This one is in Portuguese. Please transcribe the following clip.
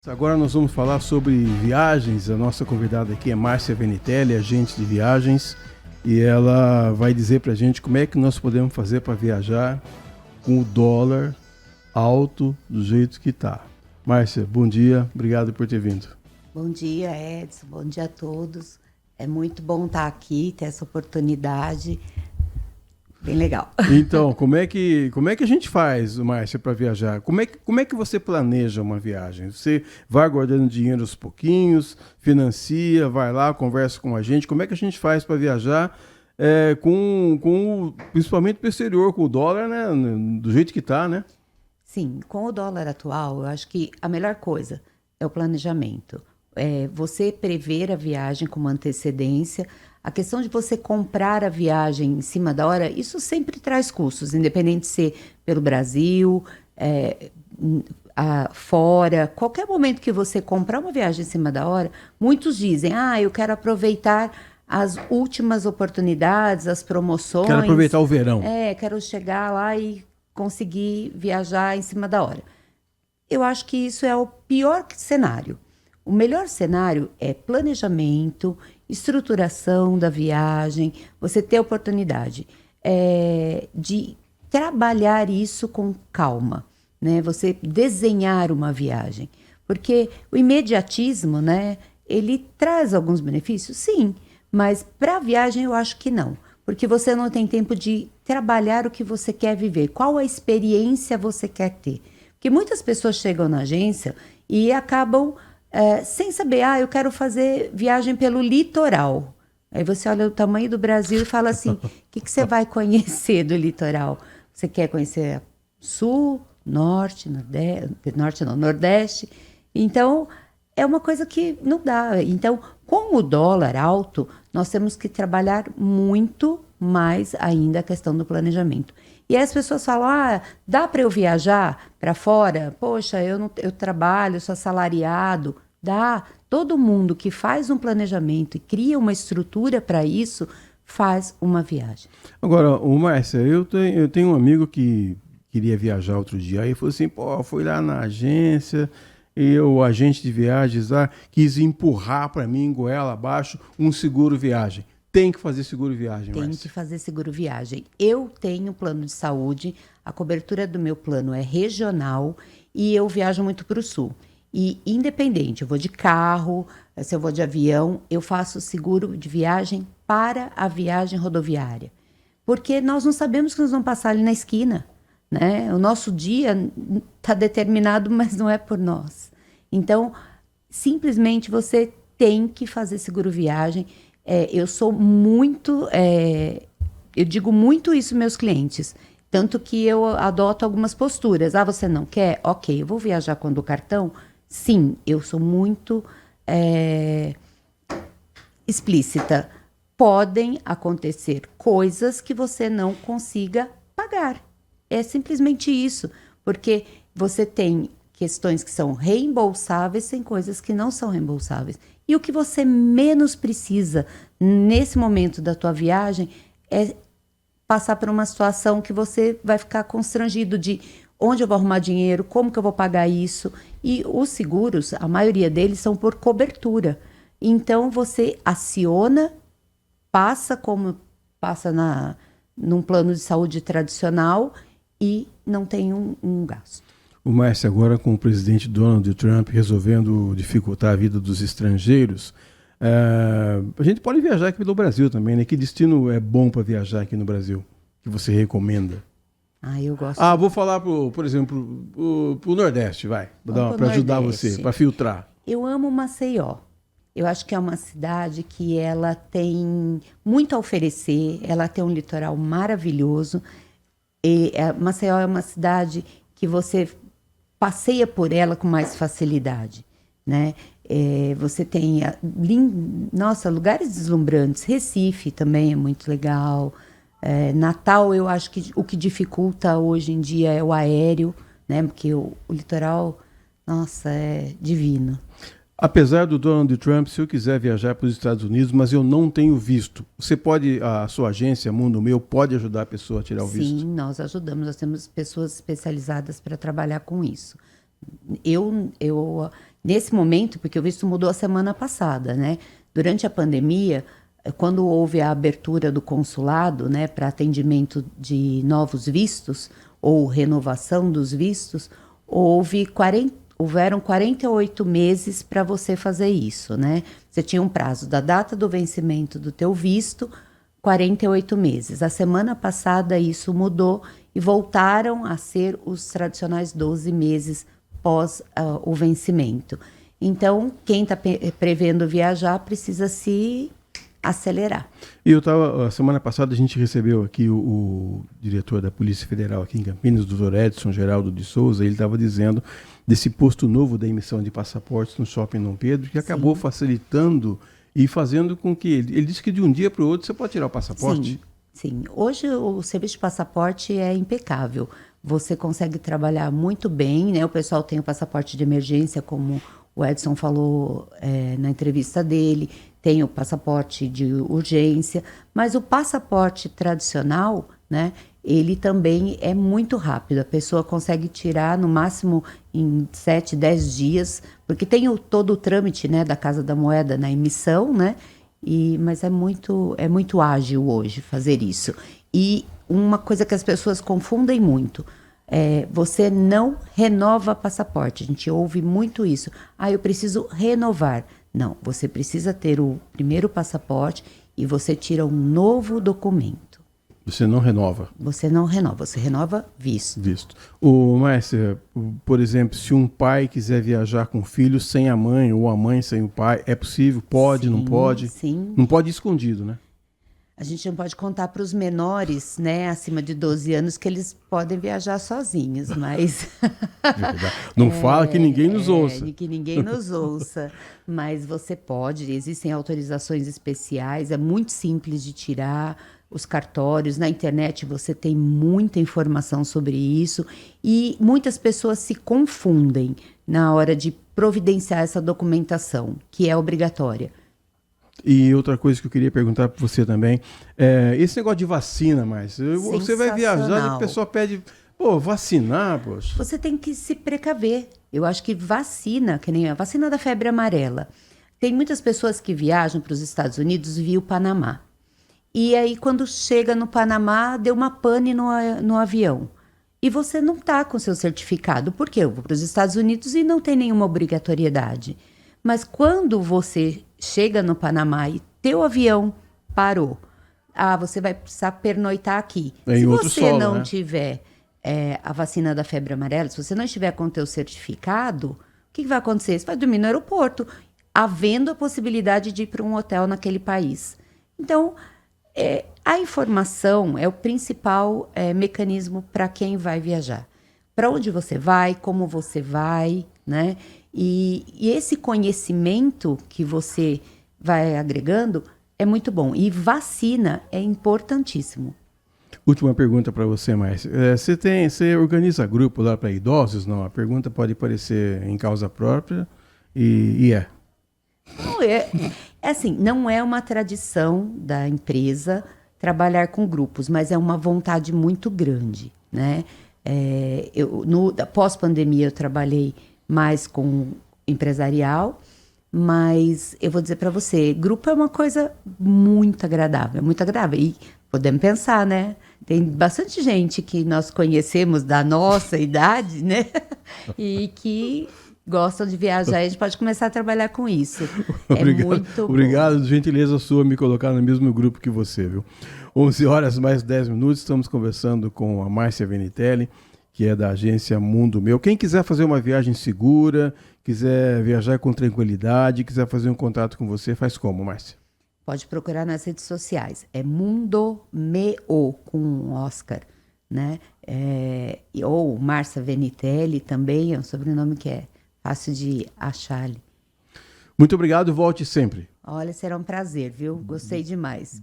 Agora nós vamos falar sobre viagens. A nossa convidada aqui é Márcia Venitelli, agente de viagens, e ela vai dizer pra gente como é que nós podemos fazer para viajar com o dólar alto do jeito que tá. Márcia, bom dia, obrigado por ter vindo. Bom dia, Edson. Bom dia a todos. É muito bom estar aqui, ter essa oportunidade. Bem legal. Então, como é que a gente faz, Márcia, para viajar? Como é que você planeja uma viagem? Você vai guardando dinheiro aos pouquinhos, financia, vai lá, conversa com a gente. Como é que a gente faz para viajar principalmente para o exterior, com o dólar, né, do jeito que tá, né? Sim, com o dólar atual, eu acho que a melhor coisa é o planejamento. É você prever a viagem com uma antecedência. A questão de você comprar a viagem em cima da hora, isso sempre traz custos, independente de ser pelo Brasil, fora. Qualquer momento que você comprar uma viagem em cima da hora, muitos dizem, eu quero aproveitar as últimas oportunidades, as promoções. Quero aproveitar o verão. Quero chegar lá e conseguir viajar em cima da hora. Eu acho que isso é o pior cenário. O melhor cenário é planejamento, estruturação da viagem, você ter a oportunidade de trabalhar isso com calma, né? Você desenhar uma viagem. Porque o imediatismo, né, ele traz alguns benefícios, sim, mas para a viagem eu acho que não. Porque você não tem tempo de trabalhar o que você quer viver, qual a experiência você quer ter. Porque muitas pessoas chegam na agência e acabam sem saber, eu quero fazer viagem pelo litoral. Aí você olha o tamanho do Brasil e fala assim, o que você vai conhecer do litoral? Você quer conhecer sul, norte, nordeste? Então, é uma coisa que não dá. Então, com o dólar alto, nós temos que trabalhar muito mais ainda a questão do planejamento. E aí as pessoas falam, dá para eu viajar para fora? Poxa, eu trabalho, sou assalariado. Dá. Todo mundo que faz um planejamento e cria uma estrutura para isso, faz uma viagem. Agora, Márcia, eu tenho um amigo que queria viajar outro dia, aí falou assim, fui lá na agência, e o agente de viagens lá quis empurrar para mim, goela abaixo, um seguro viagem. Tem que fazer seguro viagem, Márcia. Tem que fazer seguro viagem. Eu tenho plano de saúde, a cobertura do meu plano é regional e eu viajo muito para o sul. E independente, eu vou de carro, se eu vou de avião, eu faço seguro de viagem para a viagem rodoviária. Porque nós não sabemos que nós vamos passar ali na esquina, né? O nosso dia está determinado, mas não é por nós. Então, simplesmente você tem que fazer seguro viagem. Eu sou muito, eu digo muito isso aos meus clientes, tanto que eu adoto algumas posturas. Você não quer? Ok, eu vou viajar com o cartão? Sim, eu sou muito explícita. Podem acontecer coisas que você não consiga pagar. É simplesmente isso, porque você tem questões que são reembolsáveis, tem coisas que não são reembolsáveis. E o que você menos precisa nesse momento da tua viagem é passar por uma situação que você vai ficar constrangido de onde eu vou arrumar dinheiro, como que eu vou pagar isso. E os seguros, a maioria deles são por cobertura. Então você aciona, passa como passa num plano de saúde tradicional e não tem um gasto. O Márcio, agora com o presidente Donald Trump resolvendo dificultar a vida dos estrangeiros, a gente pode viajar aqui pelo Brasil também, né? Que destino é bom para viajar aqui no Brasil, que você recomenda? Eu gosto. Vou falar, por exemplo, pro Nordeste, vai, para ajudar você, para filtrar. Eu amo Maceió. Eu acho que é uma cidade que ela tem muito a oferecer, ela tem um litoral maravilhoso. Maceió é uma cidade que você passeia por ela com mais facilidade, né? Você tem, lugares deslumbrantes. Recife também é muito legal. Natal, eu acho que o que dificulta hoje em dia é o aéreo, né? Porque o litoral, é divino. Apesar do Donald Trump, se eu quiser viajar para os Estados Unidos, mas eu não tenho visto, a sua agência, Mundo Meu, pode ajudar a pessoa a tirar o visto? Sim, nós ajudamos, nós temos pessoas especializadas para trabalhar com isso. Eu Nesse momento, porque o visto mudou a semana passada, né? Durante a pandemia, quando houve a abertura do consulado, né, para atendimento de novos vistos ou renovação dos vistos, houveram 48 meses para você fazer isso, né? Você tinha um prazo da data do vencimento do teu visto, 48 meses. A semana passada isso mudou e voltaram a ser os tradicionais 12 meses pós o vencimento. Então, quem está prevendo viajar precisa se acelerar. E a semana passada a gente recebeu aqui o diretor da Polícia Federal aqui em Campinas, o doutor Edson Geraldo de Souza. Ele estava dizendo desse posto novo da emissão de passaportes no Shopping Dom Pedro, que acabou facilitando e fazendo com que... Ele disse que de um dia para o outro você pode tirar o passaporte. Sim. Hoje o serviço de passaporte é impecável. Você consegue trabalhar muito bem, né? O pessoal tem o passaporte de emergência, como o Edson falou na entrevista dele, tem o passaporte de urgência, mas o passaporte tradicional, né? Ele também é muito rápido. A pessoa consegue tirar no máximo em 7, 10 dias, porque tem todo o trâmite, né, da Casa da Moeda na emissão, né? Mas é muito ágil hoje fazer isso. E uma coisa que as pessoas confundem muito, você não renova passaporte. A gente ouve muito isso. Eu preciso renovar. Não, você precisa ter o primeiro passaporte e você tira um novo documento. Você não renova? Você não renova, você renova visto. Márcia, por exemplo, se um pai quiser viajar com o filho sem a mãe ou a mãe sem o pai, é possível? Pode, sim, não pode? Sim. Não pode ir escondido, né? A gente não pode contar para os menores, né, acima de 12 anos, que eles podem viajar sozinhos, mas... Não fala que ninguém nos ouça. Que ninguém nos ouça, mas você pode, existem autorizações especiais, é muito simples de tirar os cartórios, na internet você tem muita informação sobre isso e muitas pessoas se confundem na hora de providenciar essa documentação, que é obrigatória. E outra coisa que eu queria perguntar para você também, esse negócio de vacina, você vai viajar e a pessoa pede, vacinar, poxa. Você tem que se precaver. Eu acho que vacina, que nem a vacina da febre amarela. Tem muitas pessoas que viajam para os Estados Unidos via o Panamá. E aí, quando chega no Panamá, deu uma pane no avião. E você não está com seu certificado. Por quê? Eu vou para os Estados Unidos e não tem nenhuma obrigatoriedade. Mas quando você chega no Panamá e teu avião parou, você vai precisar pernoitar aqui. Se você não tiver a vacina da febre amarela, se você não estiver com o teu certificado, o que vai acontecer? Você vai dormir no aeroporto, havendo a possibilidade de ir para um hotel naquele país. Então, a informação é o principal mecanismo para quem vai viajar. Para onde você vai, como você vai, né? E esse conhecimento que você vai agregando é muito bom. E vacina é importantíssimo. Última pergunta para você, Márcia. Você organiza grupo lá para idosos? Não, a pergunta pode parecer em causa própria e é. Não, assim, não é uma tradição da empresa trabalhar com grupos, mas é uma vontade muito grande, né? Pós-pandemia eu trabalhei mais com empresarial, mas eu vou dizer para você, grupo é uma coisa muito agradável, muito agradável. E podemos pensar, né? Tem bastante gente que nós conhecemos da nossa idade, né? E que gostam de viajar, e a gente pode começar a trabalhar com isso. Muito bom. Obrigado, gentileza sua me colocar no mesmo grupo que você, viu? 11 horas mais 10 minutos, estamos conversando com a Márcia Venitelli, que é da agência Mundo Meu. Quem quiser fazer uma viagem segura, quiser viajar com tranquilidade, quiser fazer um contato com você, faz como, Márcia? Pode procurar nas redes sociais. É Mundo Meu, com Oscar, né? Ou Márcia Venitelli também, é um sobrenome que é fácil de achar ali. Muito obrigado, volte sempre. Olha, será um prazer, viu? Gostei demais.